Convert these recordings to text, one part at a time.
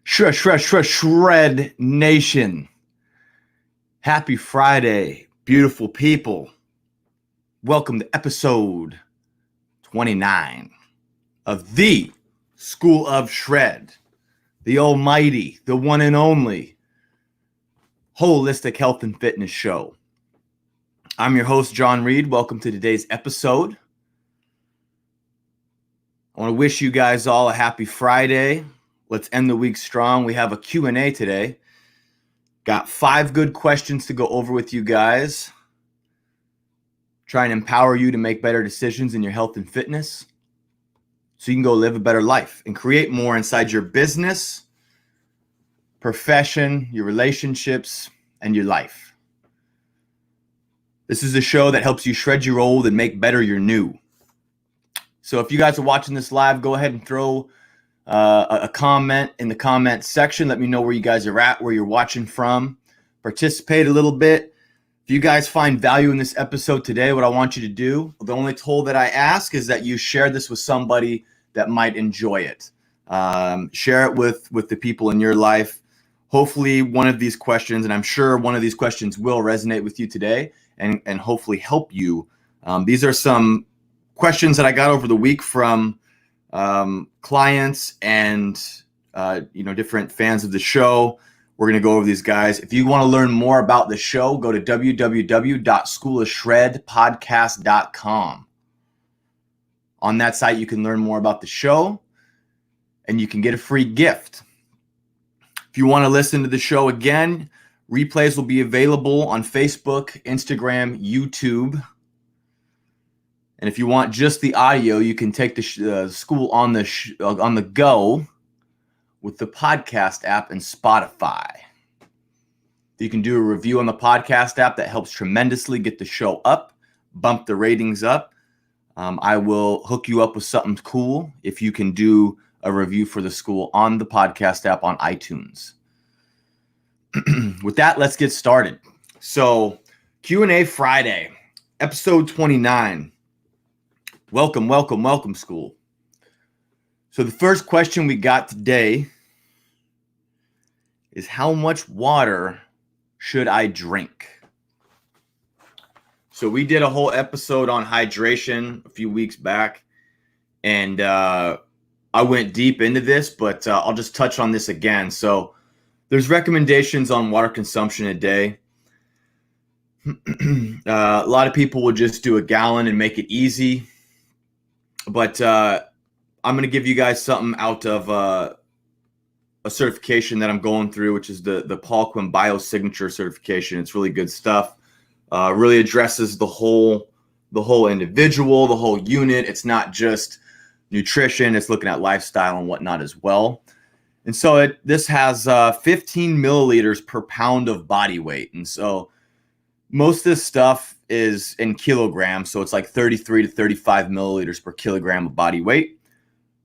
Shred Nation. Happy Friday, beautiful people. Welcome to episode 29 of the School of Shred, the almighty, the one and only holistic health and fitness show. I'm your host, John Reed. Welcome to today's episode. I want to wish you guys all a happy Friday. Let's end the week strong. We have a Q&A today. Got 5 good questions to go over with you guys. Try and empower you to make better decisions in your health and fitness so you can go live a better life and create more inside your business, profession, your relationships, and your life. This is a show that helps you shred your old and make better your new. So if you guys are watching this live, go ahead and throw a comment in the comment section. Let me know where you guys are at, where you're watching from. Participate a little bit. If you guys find value in this episode today, what I want you to do, the only toll that I ask is that you share this with somebody that might enjoy it. Share it with the people in your life. Hopefully one of these questions, and I'm sure one of these questions will resonate with you today and hopefully help you. These are some questions that I got over the week from clients and different fans of the show. We're going to go over these guys. If you want to learn more about the show, go to www.schoolofshredpodcast.com. On that site, you can learn more about the show and you can get a free gift. If you want to listen to the show again, replays will be available on Facebook, Instagram, YouTube. And if you want just the audio, you can take the school on the go with the podcast app and Spotify. You can do a review on the podcast app. That helps tremendously get the show up, bump the ratings up. I will hook you up with something cool if you can do a review for the school on the podcast app on iTunes. With that, let's get started. So Q&A Friday, episode 29. Welcome, school. So the first question we got today is, how much water should I drink? So we did a whole episode on hydration a few weeks back, and I went deep into this, but I'll just touch on this again. So there's recommendations on water consumption a day. A lot of people will just do a gallon and make it easy. But I'm going to give you guys something out of a certification that I'm going through, which is the Paul Quinn Biosignature certification. It's really good stuff. Really addresses the whole individual, the whole unit. It's not just nutrition. It's looking at lifestyle and whatnot as well. And so this has 15 milliliters per pound of body weight. And so most of this stuff is in kilograms, so it's like 33 to 35 milliliters per kilogram of body weight.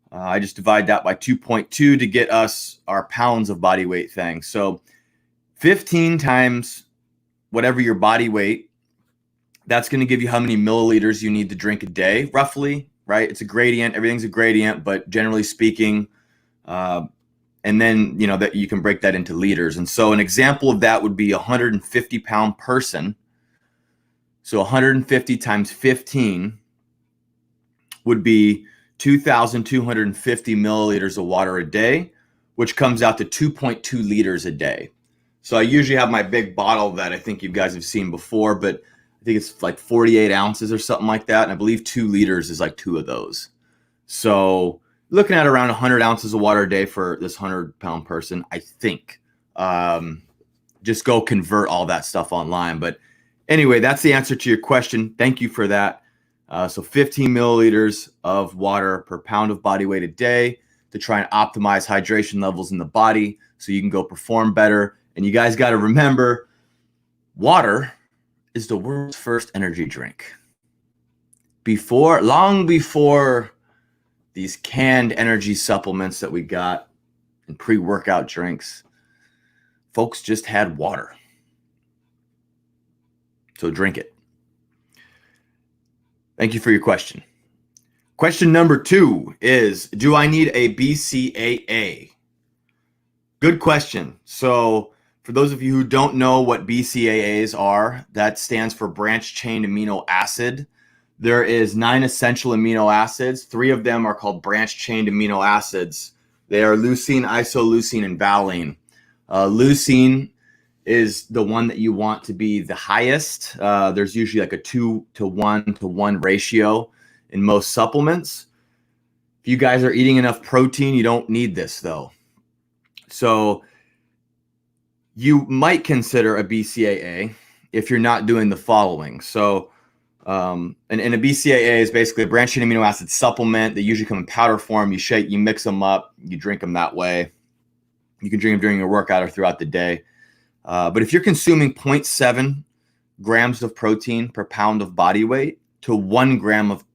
I just divide that by 2.2 to get us our pounds of body weight thing. So 15 times whatever your body weight, that's going to give you how many milliliters you need to drink a day, roughly, right? It's a gradient. Everything's a gradient, but generally speaking, and then, that you can break that into liters. And so an example of that would be a 150-pound person. So 150 times 15 would be 2,250 milliliters of water a day, which comes out to 2.2 liters a day. So I usually have my big bottle that I think you guys have seen before, but I think it's like 48 ounces or something like that. And I believe 2 liters is like 2 of those. So looking at around 100 ounces of water a day for this 100-pound person, I think. Just go convert all that stuff online. But anyway, that's the answer to your question. Thank you for that. So 15 milliliters of water per pound of body weight a day to try and optimize hydration levels in the body so you can go perform better. And you guys got to remember, water is the world's first energy drink. Long before these canned energy supplements that we got and pre-workout drinks, folks just had water. So drink it. Thank you for your question. Question number 2 is, do I need a BCAA? Good question. So for those of you who don't know what BCAAs are, that stands for branched chain amino acid. There is 9 essential amino acids. 3 of them are called branched chain amino acids. They are leucine, isoleucine, and valine. Leucine is the one that you want to be the highest. There's usually like a 2:1 ratio in most supplements. If you guys are eating enough protein, you don't need this though. So you might consider a BCAA if you're not doing the following. So and a BCAA is basically a branched chain amino acid supplement. They usually come in powder form. You shake, you mix them up, you drink them that way. You can drink them during your workout or throughout the day. But if you're consuming 0.7 grams of protein per pound of body weight to 1 gram of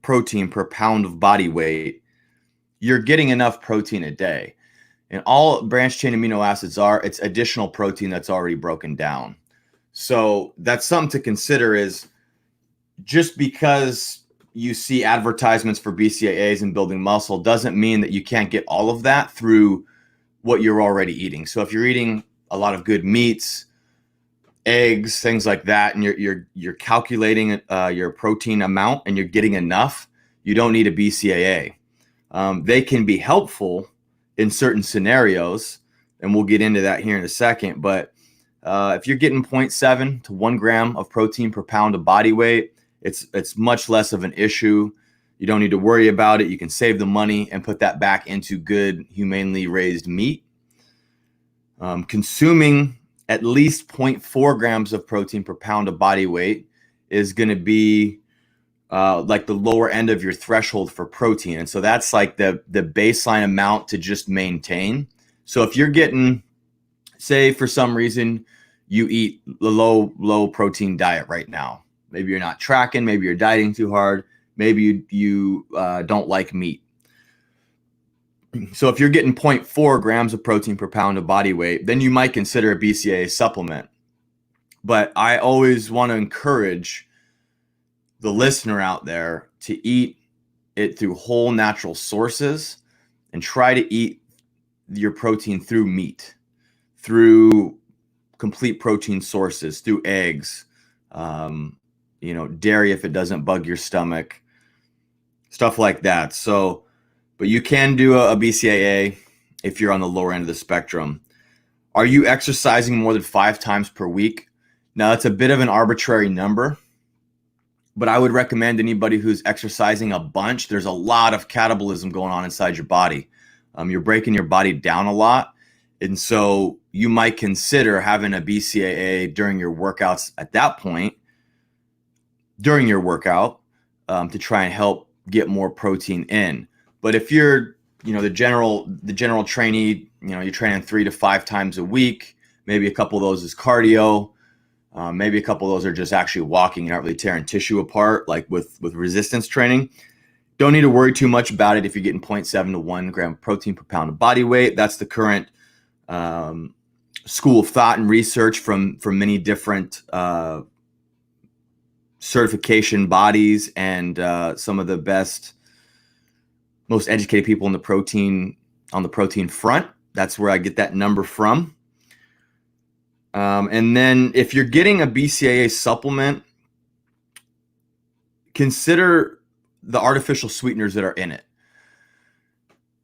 protein per pound of body weight, you're getting enough protein a day. And all branched chain amino acids are, it's additional protein that's already broken down. So that's something to consider, is just because you see advertisements for BCAAs and building muscle doesn't mean that you can't get all of that through what you're already eating. So if you're eating a lot of good meats, eggs, things like that, and you're calculating your protein amount and you're getting enough, you don't need a BCAA. They can be helpful in certain scenarios, and we'll get into that here in a second. But if you're getting 0.7 to 1 gram of protein per pound of body weight, it's much less of an issue. You don't need to worry about it. You can save the money and put that back into good, humanely raised meat. Consuming at least 0.4 grams of protein per pound of body weight is going to be like the lower end of your threshold for protein. And so that's like the baseline amount to just maintain. So if you're getting, say for some reason, you eat the low protein diet right now. Maybe you're not tracking, maybe you're dieting too hard, maybe you don't like meat. So if you're getting 0.4 grams of protein per pound of body weight, then you might consider a BCAA supplement. But I always want to encourage the listener out there to eat it through whole natural sources and try to eat your protein through meat, through complete protein sources, through eggs, dairy if it doesn't bug your stomach, stuff like that. So, but you can do a BCAA if you're on the lower end of the spectrum. Are you exercising more than 5 times per week? Now, that's a bit of an arbitrary number, but I would recommend anybody who's exercising a bunch. There's a lot of catabolism going on inside your body. You're breaking your body down a lot. And so you might consider having a BCAA during your workouts at that point, during your workout, to try and help get more protein in. But if you're, the general trainee, you're training 3 to 5 times a week, maybe a couple of those is cardio, maybe a couple of those are just actually walking, you're not really tearing tissue apart, like with resistance training. Don't need to worry too much about it if you're getting 0.7 to 1 gram protein per pound of body weight. That's the current school of thought and research from many different certification bodies and some of the best, most educated people on the protein front. That's where I get that number from. And then if you're getting a BCAA supplement, consider the artificial sweeteners that are in it.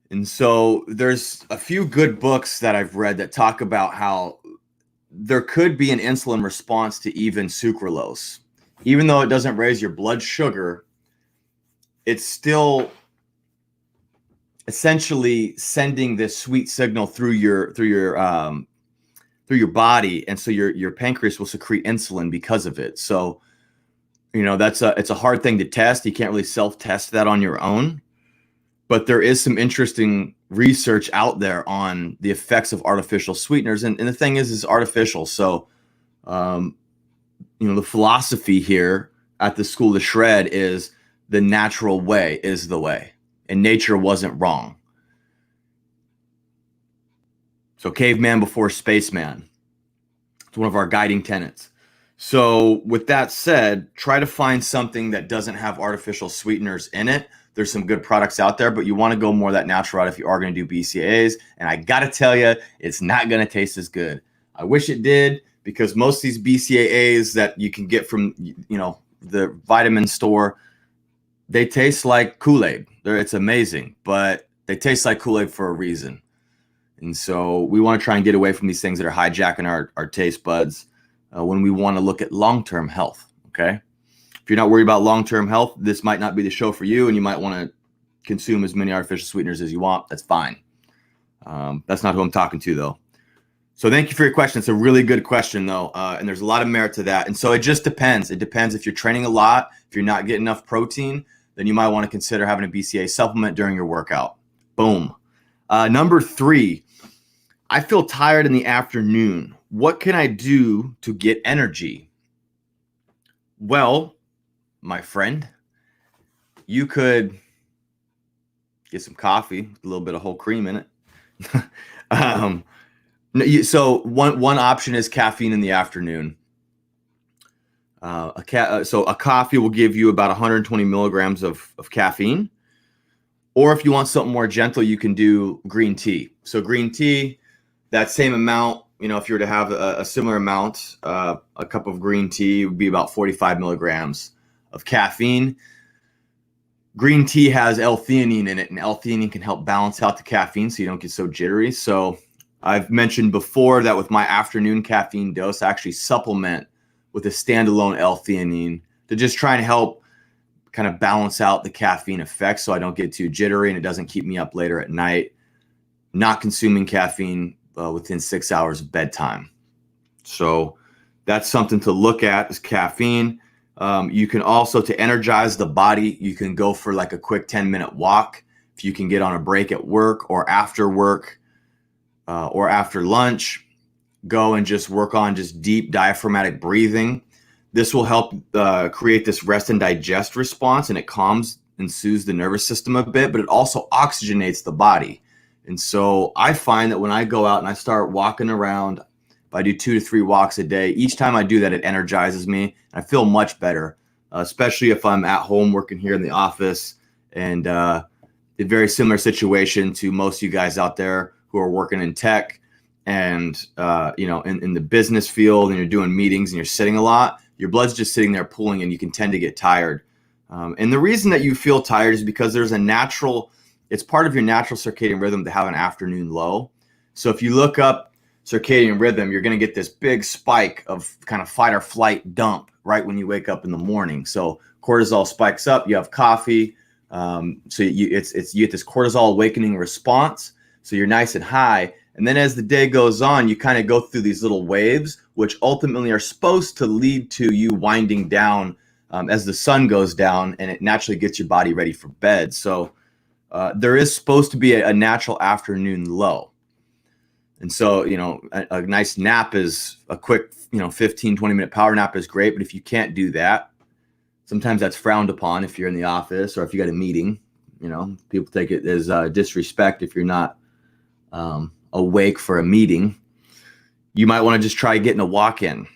And so there's a few good books that I've read that talk about how there could be an insulin response to even sucralose. Even though it doesn't raise your blood sugar, it's still essentially sending this sweet signal through your body, and so your pancreas will secrete insulin because of it. So it's a hard thing to test. You can't really self-test that on your own, but there is some interesting research out there on the effects of artificial sweeteners. And the thing is artificial. So the philosophy here at the School of Shred is the natural way is the way, and nature wasn't wrong. So caveman before spaceman. It's one of our guiding tenets. So with that said, try to find something that doesn't have artificial sweeteners in it. There's some good products out there, but you want to go more that natural route if you are going to do BCAAs. And I got to tell you, it's not going to taste as good. I wish it did, because most of these BCAAs that you can get from, the vitamin store, they taste like Kool-Aid. It's amazing, but they taste like Kool-Aid for a reason. And so we want to try and get away from these things that are hijacking our taste buds when we want to look at long-term health, okay? If you're not worried about long-term health, this might not be the show for you, and you might want to consume as many artificial sweeteners as you want. That's fine. That's not who I'm talking to, though. So thank you for your question. It's a really good question, though, and there's a lot of merit to that. And so it just depends. It depends if you're training a lot. If you're not getting enough protein, then you might want to consider having a BCAA supplement during your workout. Boom. Number 3, I feel tired in the afternoon. What can I do to get energy? Well, my friend, you could get some coffee with a little bit of whole cream in it. So one option is caffeine in the afternoon. So a coffee will give you about 120 milligrams of caffeine. Or if you want something more gentle, you can do green tea. So green tea, that same amount, if you were to have a similar amount, a cup of green tea would be about 45 milligrams of caffeine. Green tea has L-theanine in it, and L-theanine can help balance out the caffeine so you don't get so jittery. So I've mentioned before that with my afternoon caffeine dose, I actually supplement with a standalone L-theanine to just try and help kind of balance out the caffeine effect so I don't get too jittery and it doesn't keep me up later at night. Not consuming caffeine within 6 hours of bedtime. So that's something to look at, is caffeine. You can also, to energize the body, you can go for like a quick 10-minute walk. If you can get on a break at work or after work or after lunch, go and just work on just deep diaphragmatic breathing. This will help create this rest and digest response, and it calms and soothes the nervous system a bit, but it also oxygenates the body. And so I find that when I go out and I start walking around, if I do 2 to 3 walks a day, each time I do that, it energizes me. And I feel much better, especially if I'm at home working here in the office. And a very similar situation to most of you guys out there who are working in tech and, in the business field, and you're doing meetings and you're sitting a lot. Your blood's just sitting there pooling, and you can tend to get tired. And the reason that you feel tired is because there's it's part of your natural circadian rhythm to have an afternoon low. So if you look up circadian rhythm, you're going to get this big spike of kind of fight or flight dump right when you wake up in the morning. So cortisol spikes up, you have coffee. So you get this cortisol awakening response. So you're nice and high. And then as the day goes on, you kind of go through these little waves, which ultimately are supposed to lead to you winding down as the sun goes down, and it naturally gets your body ready for bed. So there is supposed to be a natural afternoon low. And so, a nice nap is a quick, 15, 20-minute power nap is great. But if you can't do that, sometimes that's frowned upon if you're in the office or if you got a meeting. People take it as disrespect if you're not awake for a meeting. You might want to just try getting a walk in.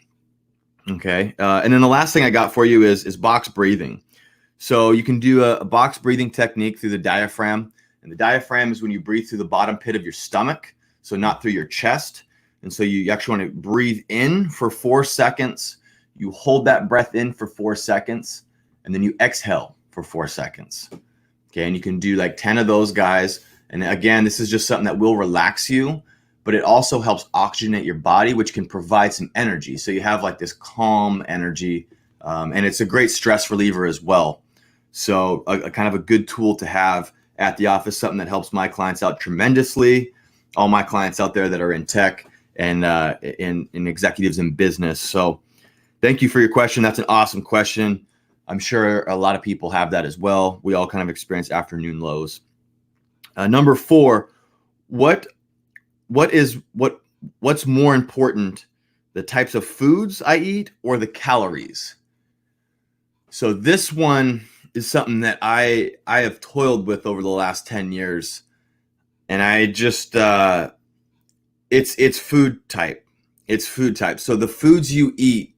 Okay. And then the last thing I got for you is box breathing. So you can do a box breathing technique through the diaphragm. And the diaphragm is when you breathe through the bottom pit of your stomach, so not through your chest. And so you actually want to breathe in for 4 seconds. You hold that breath in for 4 seconds, and then you exhale for 4 seconds. Okay. And you can do like 10 of those guys. And again, this is just something that will relax you, but it also helps oxygenate your body, which can provide some energy. So you have like this calm energy, and it's a great stress reliever as well. So a kind of a good tool to have at the office, something that helps my clients out tremendously. All my clients out there that are in tech and in executives in business. So thank you for your question. That's an awesome question. I'm sure a lot of people have that as well. We all kind of experience afternoon lows. Number 4, what's more important, the types of foods I eat or the calories? So this one is something that I have toiled with over the last 10 years. And I just, it's food type. It's food type. So the foods you eat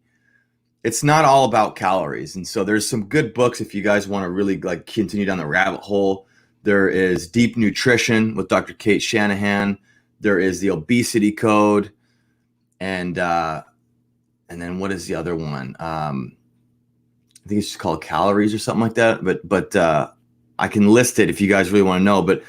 it's not all about calories. And so there's some good books if you guys want to really like continue down the rabbit hole. There is Deep Nutrition with Dr. Kate Shanahan. There is the Obesity Code, and then what is the other one? I think it's just called Calories or something like that. But I can list it if you guys really want to know. But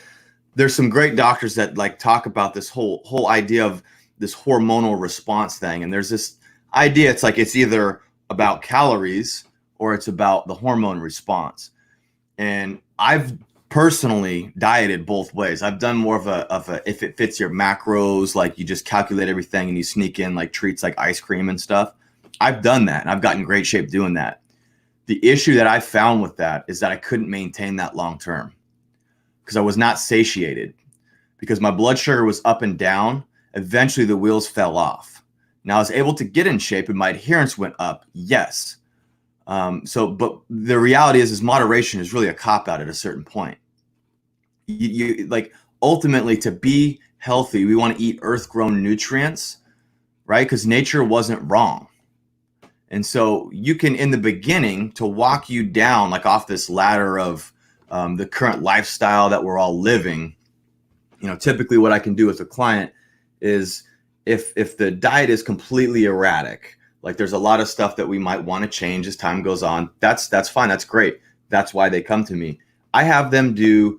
there's some great doctors that like talk about this whole idea of this hormonal response thing. And there's this idea, it's like it's either about calories or it's about the hormone response. And I've personally dieted both ways. I've done more of a if it fits your macros, like you just calculate everything and you sneak in like treats like ice cream and stuff. I've done that and I've gotten great shape doing that. The issue that I found with that is that I couldn't maintain that long term because I was not satiated, because my blood sugar was up and down. Eventually the wheels fell off. Now I was able to get in shape and my adherence went up. Yes. But the reality is moderation is really a cop out at a certain point. You like ultimately to be healthy, we want to eat earth grown nutrients, right? Because nature wasn't wrong. And so you can, in the beginning, to walk you down like off this ladder of the current lifestyle that we're all living, typically what I can do with a client is if the diet is completely erratic, like there's a lot of stuff that we might want to change as time goes on. That's fine. That's great. That's why they come to me. I have them do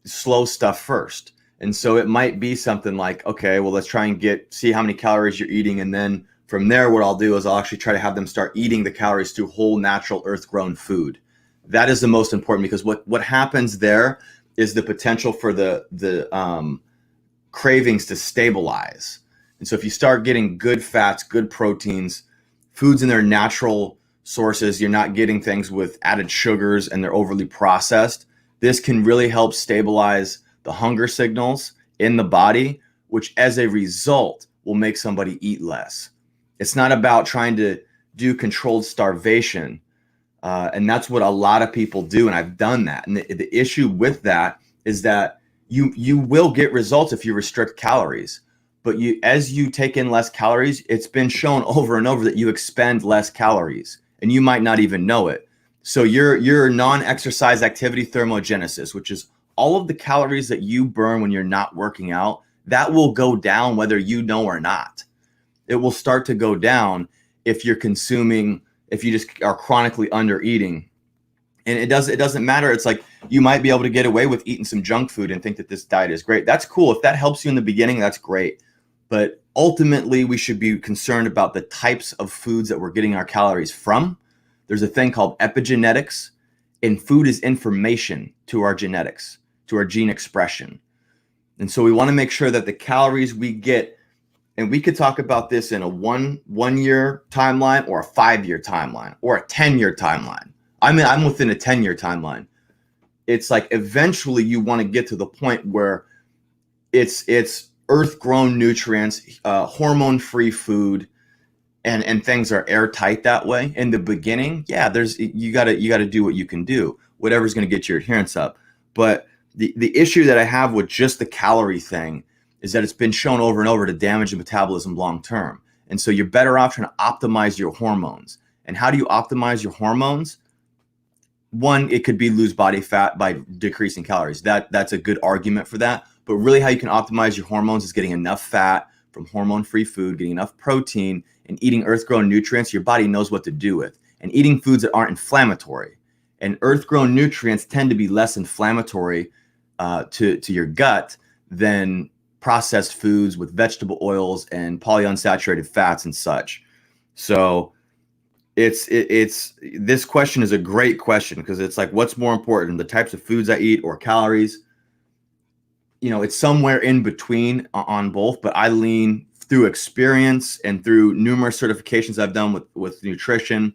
slow stuff first. And so it might be something like, okay, well, let's try and see how many calories you're eating. And then from there, what I'll do is I'll actually try to have them start eating the calories through whole, natural, earth-grown food. That is the most important, because what happens there is the potential for the cravings to stabilize. And so if you start getting good fats, good proteins, foods in their natural sources, you're not getting things with added sugars and they're overly processed. This can really help stabilize the hunger signals in the body, which as a result will make somebody eat less. It's not about trying to do controlled starvation. And that's what a lot of people do. And I've done that. And the issue with that is that you will get results if you restrict calories. But as you take in less calories, it's been shown over and over that you expend less calories and you might not even know it. So your non-exercise activity thermogenesis, which is all of the calories that you burn when you're not working out, that will go down whether you know or not. It will start to go down if you just are chronically under eating. And it doesn't matter. It's like you might be able to get away with eating some junk food and think that this diet is great. That's cool. If that helps you in the beginning, that's great. But ultimately, we should be concerned about the types of foods that we're getting our calories from. There's a thing called epigenetics, and food is information to our genetics, to our gene expression. And so we want to make sure that the calories we get, and we could talk about this in a one-year timeline or a 5-year timeline or a 10-year timeline. I'm within a 10-year timeline. It's like eventually you want to get to the point where it's earth-grown nutrients, hormone-free food, and things are airtight that way. In the beginning, yeah, you gotta do what you can do, whatever's going to get your adherence up. But the issue that I have with just the calorie thing is that it's been shown over and over to damage the metabolism long term. And so you're better off trying to optimize your hormones. And how do you optimize your hormones? One, it could be lose body fat by decreasing calories. That's a good argument for that. But really how you can optimize your hormones is getting enough fat from hormone-free food, getting enough protein, and eating earth-grown nutrients your body knows what to do with, and eating foods that aren't inflammatory. And earth-grown nutrients tend to be less inflammatory to your gut than processed foods with vegetable oils and polyunsaturated fats and such. So it's this question is a great question, because it's like, what's more important, the types of foods I eat or calories? It's somewhere in between on both, but I lean through experience and through numerous certifications I've done with nutrition,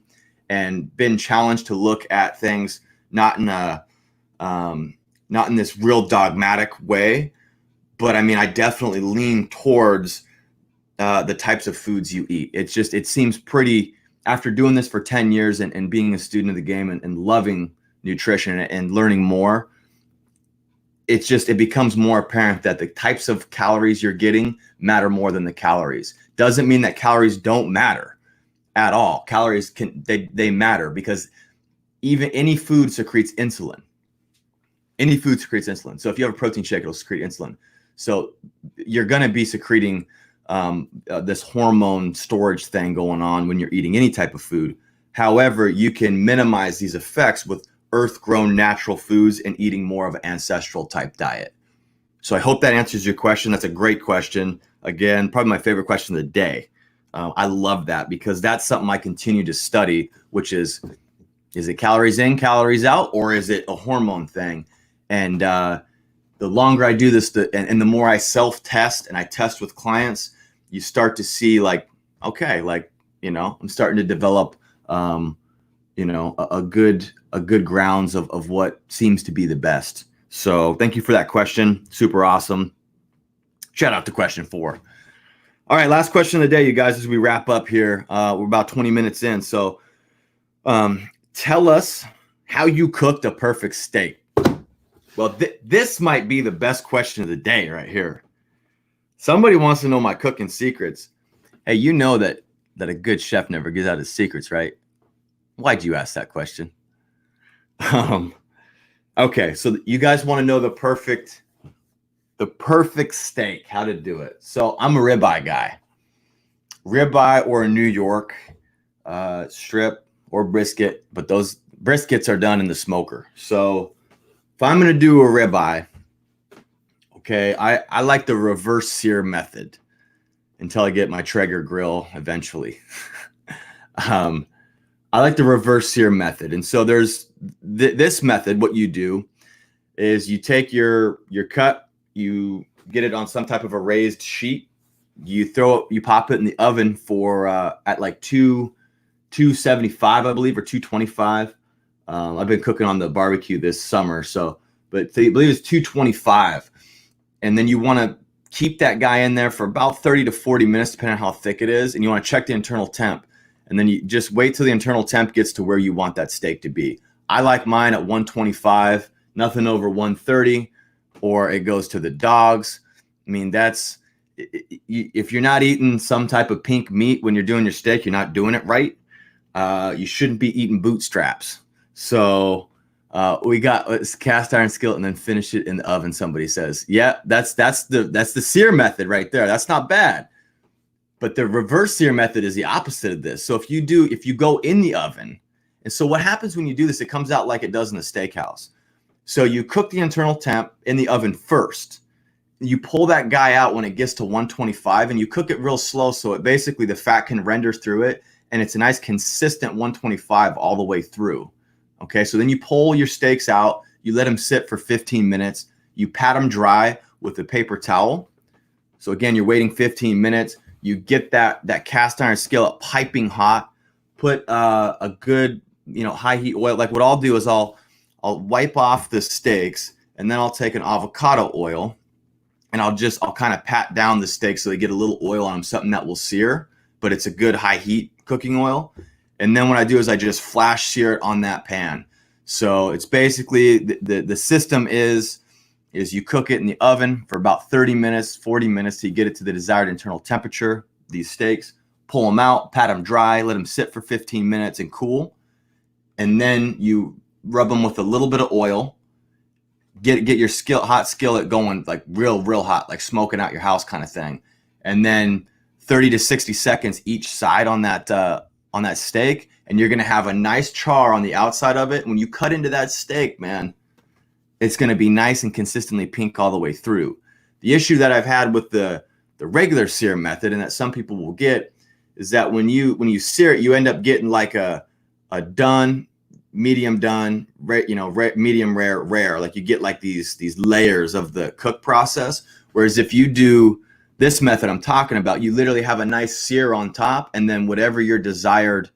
and been challenged to look at things not in this real dogmatic way, but I definitely lean towards the types of foods you eat. It seems pretty, after doing this for 10 years and being a student of the game and loving nutrition and learning more, it becomes more apparent that the types of calories you're getting matter more than the calories. Doesn't mean that calories don't matter. at all. Calories they matter because even any food secretes insulin. Any food secretes insulin. So if you have a protein shake, it'll secrete insulin. So you're going to be secreting this hormone storage thing going on when you're eating any type of food. However, you can minimize these effects with earth-grown natural foods and eating more of an ancestral type diet. So I hope that answers your question. That's a great question. Again, probably my favorite question of the day. I love that because that's something I continue to study, which is it calories in, calories out, or is it a hormone thing? And the longer I do this, and the more I self-test and I test with clients, you start to see like, okay, like, I'm starting to develop, a good grounds of what seems to be the best. So thank you for that question. Super awesome. Shout out to question 4. All right, last question of the day, you guys, as we wrap up here. We're about 20 minutes in. So tell us how you cooked a perfect steak. Well, this might be the best question of the day right here. Somebody wants to know my cooking secrets. Hey, you know that a good chef never gives out his secrets, right? Why'd you ask that question? Okay, so you guys want to know the perfect steak, how to do it. So I'm a ribeye guy. Ribeye or a New York strip or brisket, but those briskets are done in the smoker. So if I'm going to do a ribeye, okay, I like the reverse sear method until I get my Traeger grill eventually. I like the reverse sear method. And so there's this method. What you do is you take your cut, you get it on some type of a raised sheet. You pop it in the oven for at like 275, I believe, or 225. I've been cooking on the barbecue this summer, but I believe it's 225. And then you want to keep that guy in there for about 30 to 40 minutes, depending on how thick it is. And you want to check the internal temp. And then you just wait till the internal temp gets to where you want that steak to be. I like mine at 125, nothing over 130, or it goes to the dogs. I mean, if you're not eating some type of pink meat when you're doing your steak, you're not doing it right. You shouldn't be eating bootstraps. So we got this cast iron skillet and then finish it in the oven. Somebody says, yeah, that's the sear method right there. That's not bad. But the reverse sear method is the opposite of this. So if you go in the oven, and so what happens when you do this, it comes out like it does in a steakhouse. So you cook the internal temp in the oven first. You pull that guy out when it gets to 125 and you cook it real slow. So it basically the fat can render through it and it's a nice consistent 125 all the way through. Okay. So then you pull your steaks out, you let them sit for 15 minutes. You pat them dry with a paper towel. So again, you're waiting 15 minutes. You get that cast iron skillet piping hot, put a good, high heat oil. Like what I'll do is I'll wipe off the steaks and then I'll take an avocado oil and I'll kind of pat down the steak so they get a little oil on them, something that will sear, but it's a good high heat cooking oil. And then what I do is I just flash sear it on that pan. So it's basically the system is you cook it in the oven for about 30 minutes, 40 minutes to get it to the desired internal temperature, these steaks, pull them out, pat them dry, let them sit for 15 minutes and cool. And then you rub them with a little bit of oil, get your hot skillet going like real hot, like smoking out your house kind of thing. And then 30 to 60 seconds each side on that steak. And you're going to have a nice char on the outside of it. When you cut into that steak, man, it's going to be nice and consistently pink all the way through. The issue that I've had with the regular sear method, and that some people will get, is that when you sear it, you end up getting like a done, medium done, medium rare. Like you get like these layers of the cook process. Whereas if you do this method I'm talking about, you literally have a nice sear on top, and then whatever your desired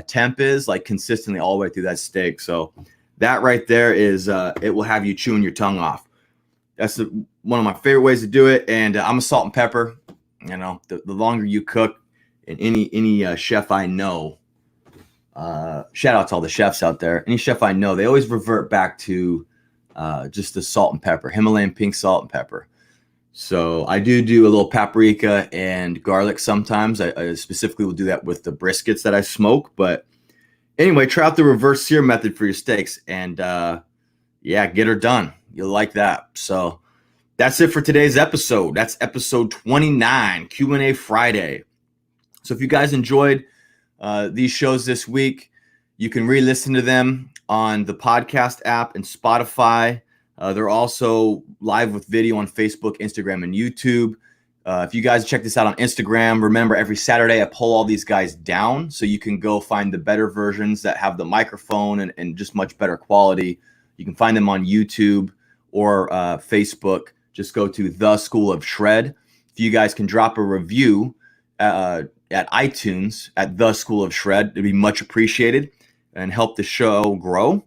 temp is, like consistently all the way through that steak. So that right there is it will have you chewing your tongue off. That's one of my favorite ways to do it. And I'm a salt and pepper. The longer you cook, and any chef I know, shout out to all the chefs out there. Any chef I know, they always revert back to just the salt and pepper, Himalayan pink salt and pepper. So I do a little paprika and garlic sometimes. I specifically will do that with the briskets that I smoke. But anyway, try out the reverse sear method for your steaks, and yeah, get her done. You'll like that. So that's it for today's episode. That's episode 29, Q&A Friday. So if you guys enjoyed these shows this week, you can re-listen to them on the podcast app and Spotify. They're also live with video on Facebook, Instagram, and YouTube. If you guys check this out on Instagram, remember every Saturday I pull all these guys down so you can go find the better versions that have the microphone and just much better quality. You can find them on YouTube or Facebook. Just go to The School of Shred. If you guys can drop a review at iTunes at The School of Shred, it'd be much appreciated and help the show grow.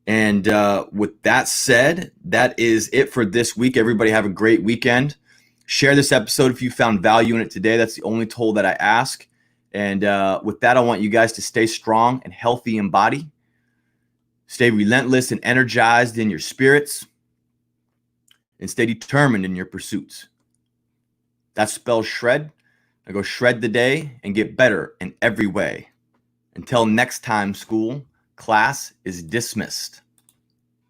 And with that said, that is it for this week. Everybody have a great weekend. Share this episode if you found value in it today. That's the only toll that I ask. And with that, I want you guys to stay strong and healthy in body. Stay relentless and energized in your spirits. And stay determined in your pursuits. That spells shred. Now go shred the day and get better in every way. Until next time, school, class is dismissed.